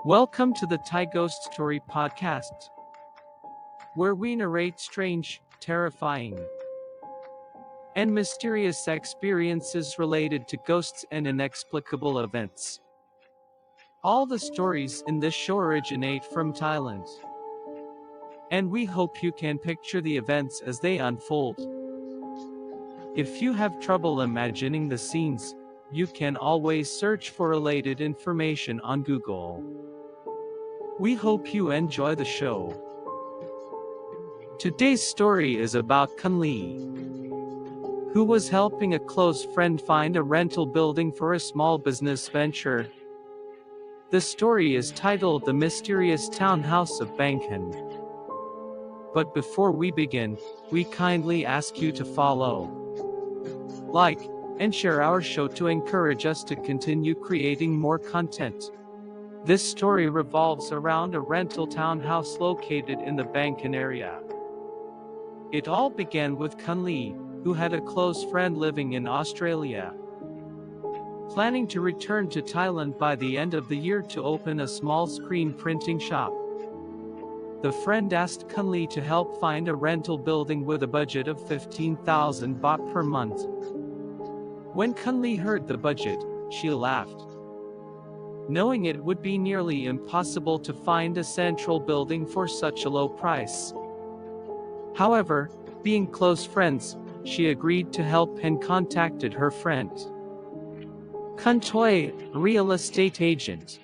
Welcome to the Thai Ghost Story Podcast, where we narrate strange, terrifying, and mysterious experiences related to ghosts and inexplicable events. All the stories in this show originate from Thailand, and we hope you can picture the events as they unfold. If you have trouble imagining the scenes, you can always search for related information on Google. We hope you enjoy the show. Today's story is about Kun Lee, who was helping a close friend find a rental building for a small business venture. The story is titled The Mysterious Townhouse of Bangkhen. But before we begin, we kindly ask you to follow, like, and share our show to encourage us to continue creating more content. This story revolves around a rental townhouse located in the Bangkhen area. It all began with Kun Lee, who had a close friend living in Australia, planning to return to Thailand by the end of the year to open a small screen printing shop. The friend asked Kun Lee to help find a rental building with a budget of 15,000 baht per month. When Kun Lee heard the budget, she laughed, knowing it would be nearly impossible to find a central building for such a low price. However, being close friends, she agreed to help and contacted her friend, Kun Toy, a real estate agent.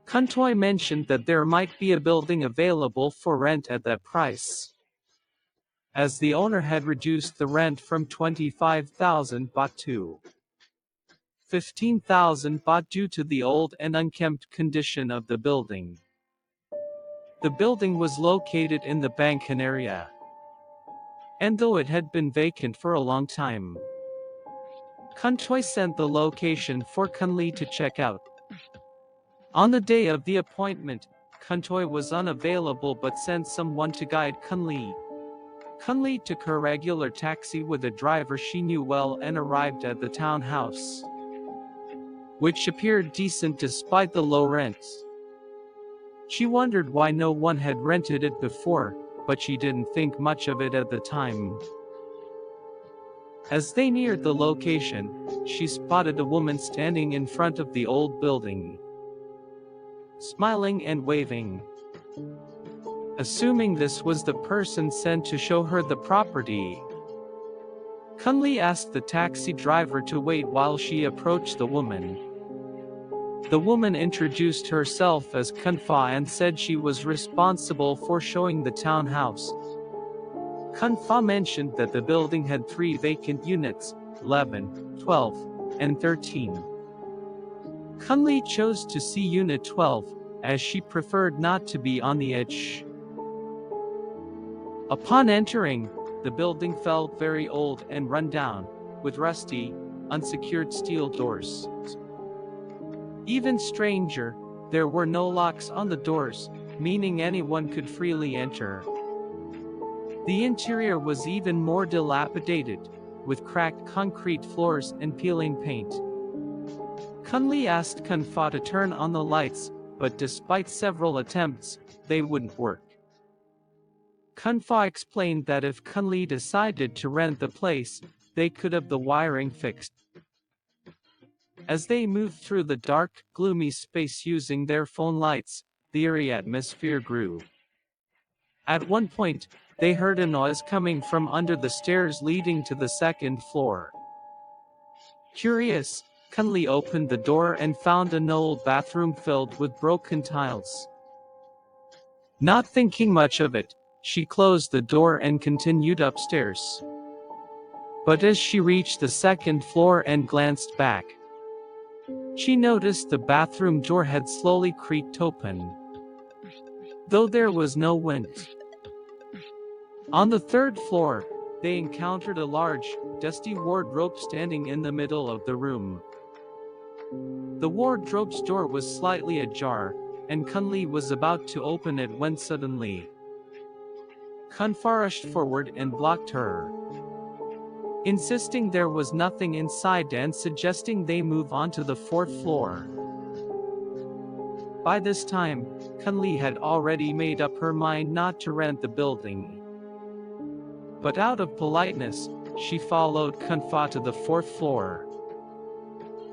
Kun Toy mentioned that there might be a building available for rent at that price, as the owner had reduced the rent from 25,000 baht to 15,000 baht due to the old and unkempt condition of the building. The building was located in the Bangkhen area, and though it had been vacant for a long time, Kun Toy sent the location for Kun Lee to check out. On the day of the appointment, Kun Toy was unavailable but sent someone to guide Kun Lee. Kun Lee took her regular taxi with a driver she knew well and arrived at the townhouse, which appeared decent despite the low rent. She wondered why no one had rented it before, but she didn't think much of it at the time. As they neared the location, she spotted a woman standing in front of the old building, smiling and waving. Assuming this was the person sent to show her the property, Kun Lee asked the taxi driver to wait while she approached the woman. The woman introduced herself as Kun Fa and said she was responsible for showing the townhouse. Kun Fa mentioned that the building had 3 vacant units, 11, 12, and 13. Kun Lee chose to see Unit 12, as she preferred not to be on the edge. Upon entering, the building felt very old and run down, with rusty, unsecured steel doors. Even stranger, there were no locks on the doors, meaning anyone could freely enter. The interior was even more dilapidated, with cracked concrete floors and peeling paint. Kun Lee asked Kun Fa to turn on the lights, but despite several attempts, they wouldn't work. Kun Fa explained that if Kun Lee decided to rent the place, they could have the wiring fixed. As they moved through the dark, gloomy space using their phone lights, the eerie atmosphere grew. At one point, they heard a noise coming from under the stairs leading to the second floor. Curious, Kun Lee opened the door and found an old bathroom filled with broken tiles. Not thinking much of it, she closed the door and continued upstairs. But as she reached the second floor and glanced back, she noticed the bathroom door had slowly creaked open, though there was no wind. On the third floor, they encountered a large, dusty wardrobe standing in the middle of the room. The wardrobe's door was slightly ajar, and Kun Lee was about to open it when suddenly, Kun Fa rushed forward and blocked her, insisting there was nothing inside and suggesting they move on to the fourth floor. By this time, Kunli had already made up her mind not to rent the building. But out of politeness, she followed Kunfa to the fourth floor.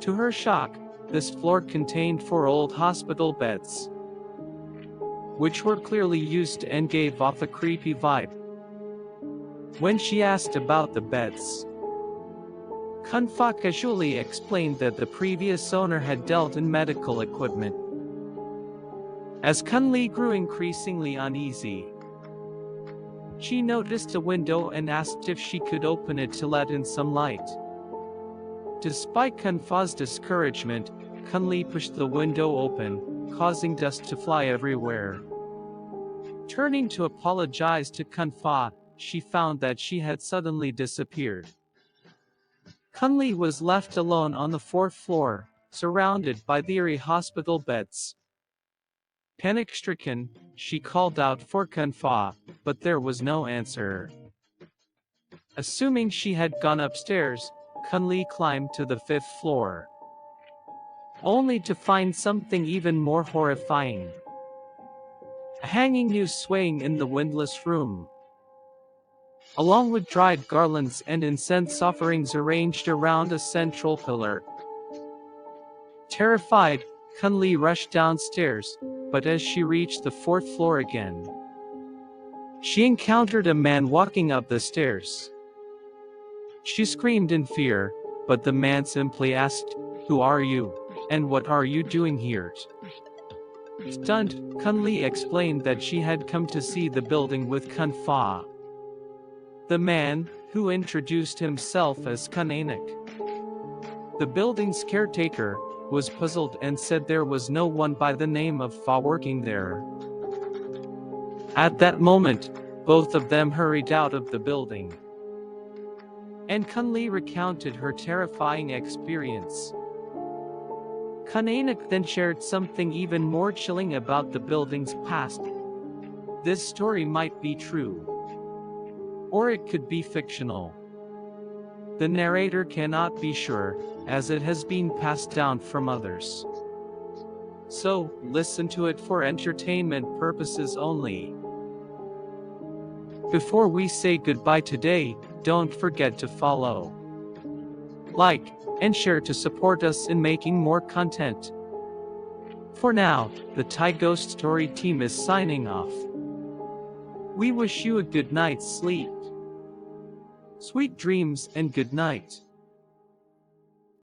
To her shock, this floor contained 4 old hospital beds, which were clearly used and gave off a creepy vibe. When she asked about the beds, Kunfa casually explained that the previous owner had dealt in medical equipment. As Kunli grew increasingly uneasy, she noticed a window and asked if she could open it to let in some light. Despite Kunfa's discouragement, Kunli pushed the window open, causing dust to fly everywhere. Turning to apologize to Kunfa, she found that she had suddenly disappeared. Kunli was left alone on the fourth floor, surrounded by the eerie hospital beds. Panic-stricken, she called out for Kunfa, but there was no answer. Assuming she had gone upstairs, Kunli climbed to the 5th floor, only to find something even more horrifying. A hanging noose swaying in the windless room, along with dried garlands and incense offerings arranged around a central pillar. Terrified, Kunli rushed downstairs, but as she reached the 4th floor again, she encountered a man walking up the stairs. She screamed in fear, but the man simply asked, "Who are you, and what are you doing here?" Stunned, Kunli explained that she had come to see the building with Kunfa. The man, who introduced himself as Kunanak, the building's caretaker, was puzzled and said there was no one by the name of Fa working there. At that moment, both of them hurried out of the building, and Kunli recounted her terrifying experience. Kunanak then shared something even more chilling about the building's past. This story might be true, or it could be fictional. The narrator cannot be sure, as it has been passed down from others. So, listen to it for entertainment purposes only. Before we say goodbye today, don't forget to follow, like, and share to support us in making more content. For now, the Thai Ghost Story team is signing off. We wish you a good night's sleep, sweet dreams, and good night.